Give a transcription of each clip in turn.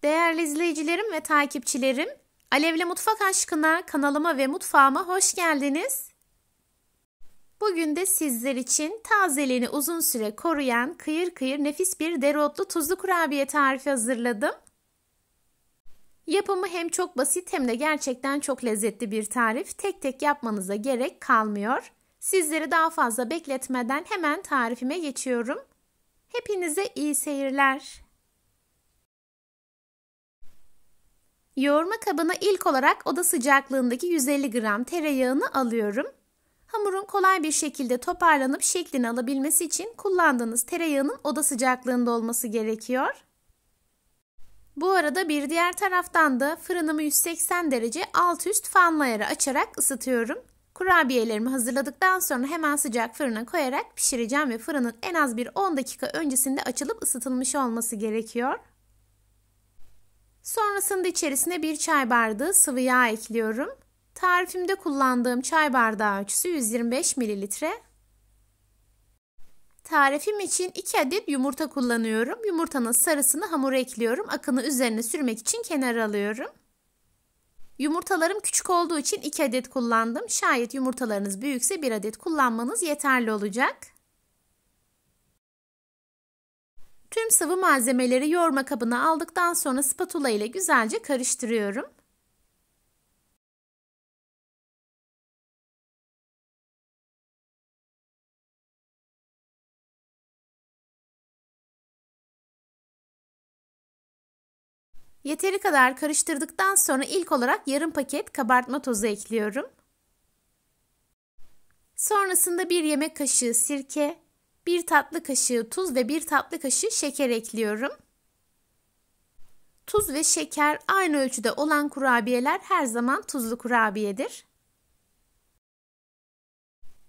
Değerli izleyicilerim ve takipçilerim, Alevle Mutfak Aşkına kanalıma ve mutfağıma hoş geldiniz. Bugün de sizler için tazeliğini uzun süre koruyan kıyır kıyır nefis bir dereotlu tuzlu kurabiye tarifi hazırladım. Yapımı hem çok basit hem de gerçekten çok lezzetli bir tarif. Tek tek yapmanıza gerek kalmıyor. Sizleri daha fazla bekletmeden hemen tarifime geçiyorum. Hepinize iyi seyirler. Yoğurma kabına ilk olarak oda sıcaklığındaki 150 gram tereyağını alıyorum. Hamurun kolay bir şekilde toparlanıp şeklini alabilmesi için kullandığınız tereyağının oda sıcaklığında olması gerekiyor. Bu arada bir diğer taraftan da fırınımı 180 derece alt üst fanlı ayarı açarak ısıtıyorum. Kurabiyelerimi hazırladıktan sonra hemen sıcak fırına koyarak pişireceğim ve fırının en az bir 10 dakika öncesinde açılıp ısıtılmış olması gerekiyor. Sonrasında içerisine 1 çay bardağı sıvı yağ ekliyorum. Tarifimde kullandığım çay bardağı ölçüsü 125 mililitre. Tarifim için 2 adet yumurta kullanıyorum. Yumurtanın sarısını hamura ekliyorum. Akını üzerine sürmek için kenara alıyorum. Yumurtalarım küçük olduğu için 2 adet kullandım. Şayet yumurtalarınız büyükse 1 adet kullanmanız yeterli olacak. Tüm sıvı malzemeleri yoğurma kabına aldıktan sonra spatula ile güzelce karıştırıyorum. Yeteri kadar karıştırdıktan sonra ilk olarak yarım paket kabartma tozu ekliyorum. Sonrasında 1 yemek kaşığı sirke, 1 tatlı kaşığı tuz ve 1 tatlı kaşığı şeker ekliyorum. Tuz ve şeker aynı ölçüde olan kurabiyeler her zaman tuzlu kurabiyedir.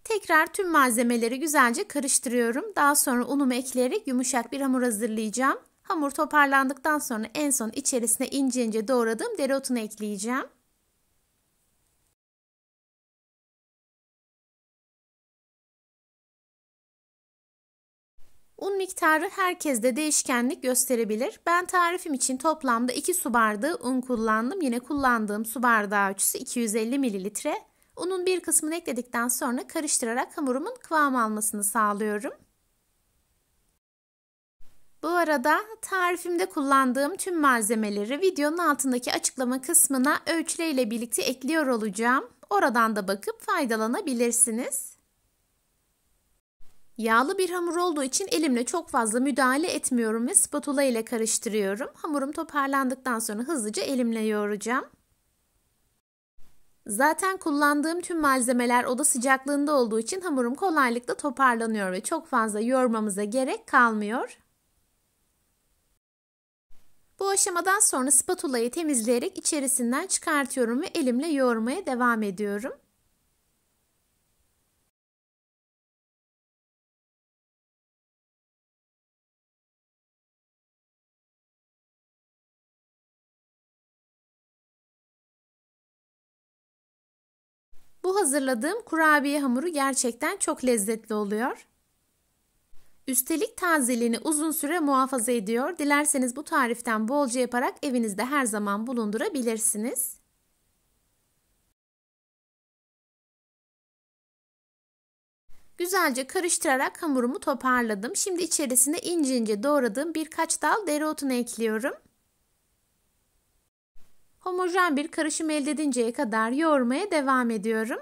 Tekrar tüm malzemeleri güzelce karıştırıyorum. Daha sonra unumu ekleyerek yumuşak bir hamur hazırlayacağım. Hamur toparlandıktan sonra en son içerisine ince ince doğradığım dereotunu ekleyeceğim. Un miktarı herkeste değişkenlik gösterebilir. Ben tarifim için toplamda 2 su bardağı un kullandım. Yine kullandığım su bardağı ölçüsü 250 mililitre. Unun bir kısmını ekledikten sonra karıştırarak hamurumun kıvam almasını sağlıyorum. Bu arada tarifimde kullandığım tüm malzemeleri videonun altındaki açıklama kısmına ölçüleyle birlikte ekliyor olacağım. Oradan da bakıp faydalanabilirsiniz. Yağlı bir hamur olduğu için elimle çok fazla müdahale etmiyorum ve spatula ile karıştırıyorum. Hamurum toparlandıktan sonra hızlıca elimle yoğuracağım. Zaten kullandığım tüm malzemeler oda sıcaklığında olduğu için hamurum kolaylıkla toparlanıyor ve çok fazla yoğurmamıza gerek kalmıyor. Bu aşamadan sonra spatulayı temizleyerek içerisinden çıkartıyorum ve elimle yoğurmaya devam ediyorum. Bu hazırladığım kurabiye hamuru gerçekten çok lezzetli oluyor. Üstelik tazeliğini uzun süre muhafaza ediyor. Dilerseniz bu tariften bolca yaparak evinizde her zaman bulundurabilirsiniz. Güzelce karıştırarak hamurumu toparladım. Şimdi içerisine ince ince doğradığım birkaç dal dereotunu ekliyorum. Homojen bir karışım elde edinceye kadar yoğurmaya devam ediyorum.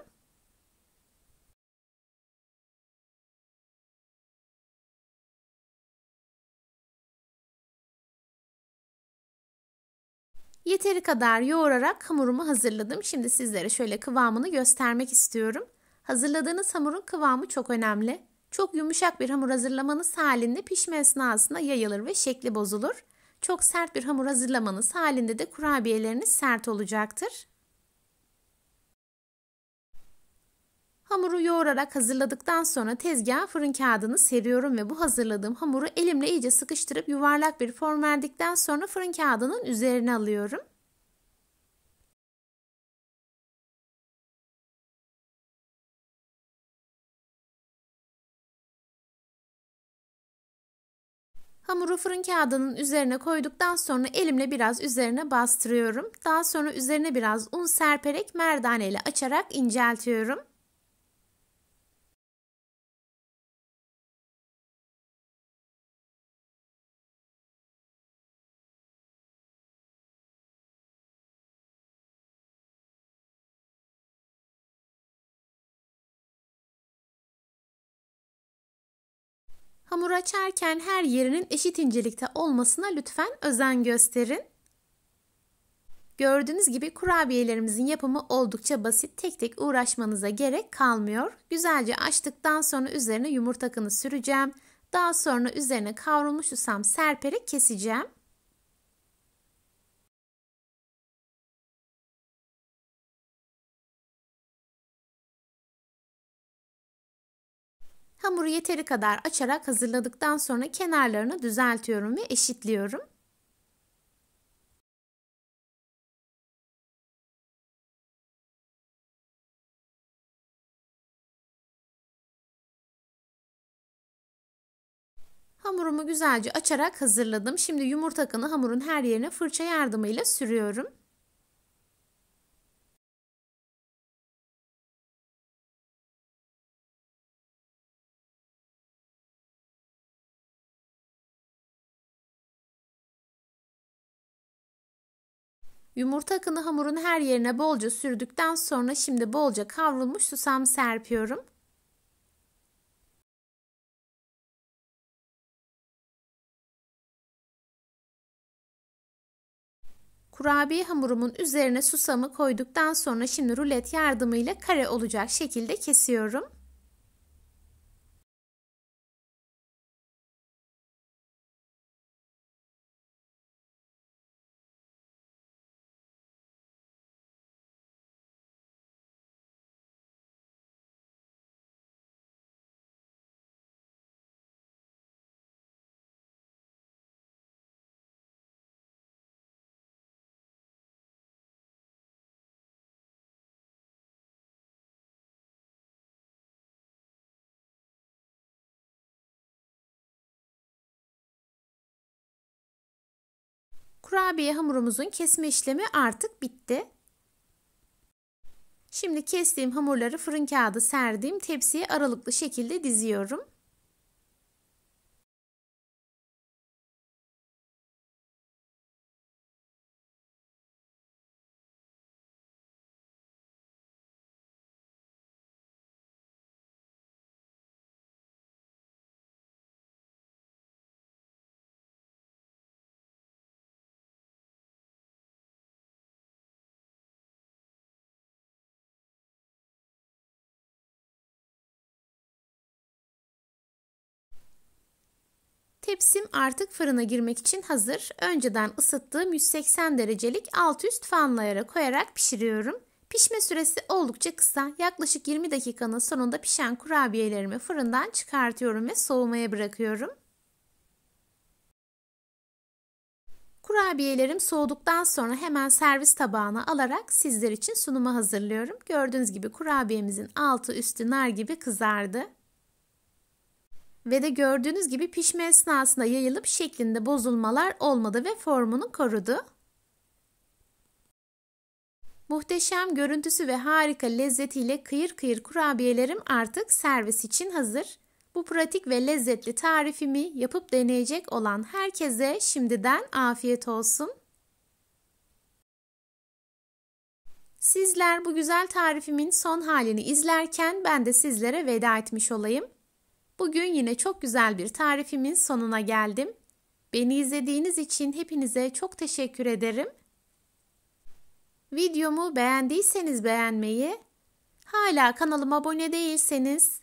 Yeteri kadar yoğurarak hamurumu hazırladım. Şimdi sizlere şöyle kıvamını göstermek istiyorum. Hazırladığınız hamurun kıvamı çok önemli. Çok yumuşak bir hamur hazırlamanız halinde pişme esnasında yayılır ve şekli bozulur. Çok sert bir hamur hazırlamanız halinde de kurabiyeleriniz sert olacaktır. Hamuru yoğurarak hazırladıktan sonra tezgaha fırın kağıdını seriyorum ve bu hazırladığım hamuru elimle iyice sıkıştırıp yuvarlak bir form verdikten sonra fırın kağıdının üzerine alıyorum. Hamuru fırın kağıdının üzerine koyduktan sonra elimle biraz üzerine bastırıyorum. Daha sonra üzerine biraz un serperek merdane ile açarak inceltiyorum. Hamur açarken her yerinin eşit incelikte olmasına lütfen özen gösterin. Gördüğünüz gibi kurabiyelerimizin yapımı oldukça basit. Tek tek uğraşmanıza gerek kalmıyor. Güzelce açtıktan sonra üzerine yumurta akını süreceğim. Daha sonra üzerine kavrulmuş susam serperek keseceğim. Hamuru yeteri kadar açarak hazırladıktan sonra kenarlarını düzeltiyorum ve eşitliyorum. Hamurumu güzelce açarak hazırladım. Şimdi yumurta akını hamurun her yerine fırça yardımıyla sürüyorum. Yumurta akını hamurun her yerine bolca sürdükten sonra şimdi bolca kavrulmuş susam serpiyorum. Kurabiye hamurumun üzerine susamı koyduktan sonra şimdi rulet yardımıyla kare olacak şekilde kesiyorum. Kurabiye hamurumuzun kesme işlemi artık bitti. Şimdi kestiğim hamurları fırın kağıdı serdiğim tepsiye aralıklı şekilde diziyorum. Tepsim artık fırına girmek için hazır. Önceden ısıttığım 180 derecelik alt üst fanlayara koyarak pişiriyorum. Pişme süresi oldukça kısa. Yaklaşık 20 dakikanın sonunda pişen kurabiyelerimi fırından çıkartıyorum ve soğumaya bırakıyorum. Kurabiyelerim soğuduktan sonra hemen servis tabağına alarak sizler için sunuma hazırlıyorum. Gördüğünüz gibi kurabiyemizin altı üstü nar gibi kızardı. Ve de gördüğünüz gibi pişme esnasında yayılıp şeklinde bozulmalar olmadı ve formunu korudu. Muhteşem görüntüsü ve harika lezzetiyle kıyır kıyır kurabiyelerim artık servis için hazır. Bu pratik ve lezzetli tarifimi yapıp deneyecek olan herkese şimdiden afiyet olsun. Sizler bu güzel tarifimin son halini izlerken ben de sizlere veda etmiş olayım. Bugün yine çok güzel bir tarifimin sonuna geldim. Beni izlediğiniz için hepinize çok teşekkür ederim. Videomu beğendiyseniz beğenmeyi, hala kanalıma abone değilseniz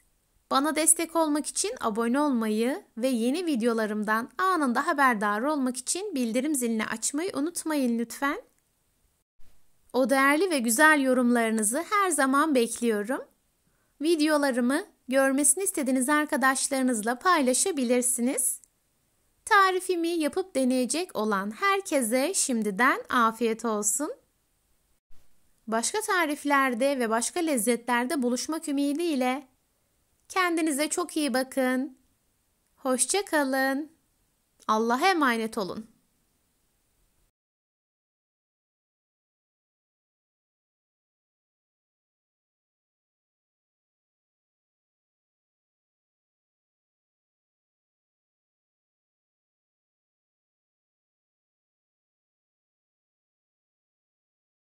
bana destek olmak için abone olmayı ve yeni videolarımdan anında haberdar olmak için bildirim zilini açmayı unutmayın lütfen. O değerli ve güzel yorumlarınızı her zaman bekliyorum. Videolarımı görmesini istediğiniz arkadaşlarınızla paylaşabilirsiniz. Tarifimi yapıp deneyecek olan herkese şimdiden afiyet olsun. Başka tariflerde ve başka lezzetlerde buluşmak ümidiyle kendinize çok iyi bakın. Hoşça kalın. Allah'a emanet olun.